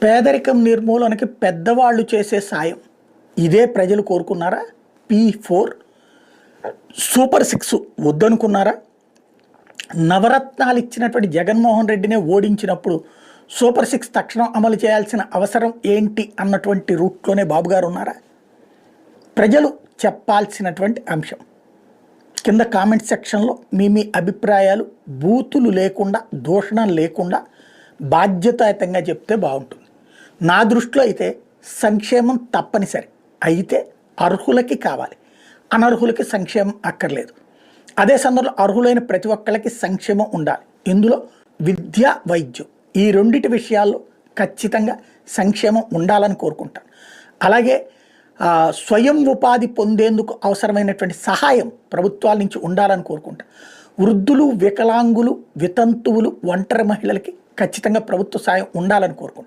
పేదరికం నిర్మూలనకి పెద్దవాళ్ళు చేసే సాయం ఇదే ప్రజలు కోరుకున్నారా? P4 super 6 వద్దనుకున్నారా? నవరత్నాలు ఇచ్చినటువంటి జగన్మోహన్ రెడ్డినే ఓడించినప్పుడు సూపర్ 6 తక్షణం అమలు చేయాల్సిన అవసరం ఏంటి అన్నటువంటి రూట్లోనే బాబు గారు ఉన్నారా? ప్రజలు చెప్పాల్సినటువంటి అంశం. కింద కామెంట్ సెక్షన్లో మీ అభిప్రాయాలు బూతులు లేకుండా, దూషణం లేకుండా బాధ్యతాయుతంగా చెప్తే బాగుంటుంది. నా దృష్టిలో అయితే సంక్షేమం తప్పనిసరి, అయితే అర్హులకి కావాలి, అనర్హులకి సంక్షేమం అక్కర్లేదు. అదే సందర్భంలో అర్హులైన ప్రతి ఒక్కళ్ళకి సంక్షేమం ఉండాలి. ఇందులో విద్య, వైద్యం ఈ రెండిటి విషయాల్లో ఖచ్చితంగా సంక్షేమం ఉండాలని కోరుకుంటాను. అలాగే స్వయం ఉపాధి పొందేందుకు అవసరమైనటువంటి సహాయం ప్రభుత్వాల నుంచి ఉండాలని కోరుకుంటాను. వృద్ధులు, వికలాంగులు, వితంతువులు, ఒంటరి మహిళలకి ఖచ్చితంగా ప్రభుత్వ సాయం ఉండాలని కోరుకుంటాను.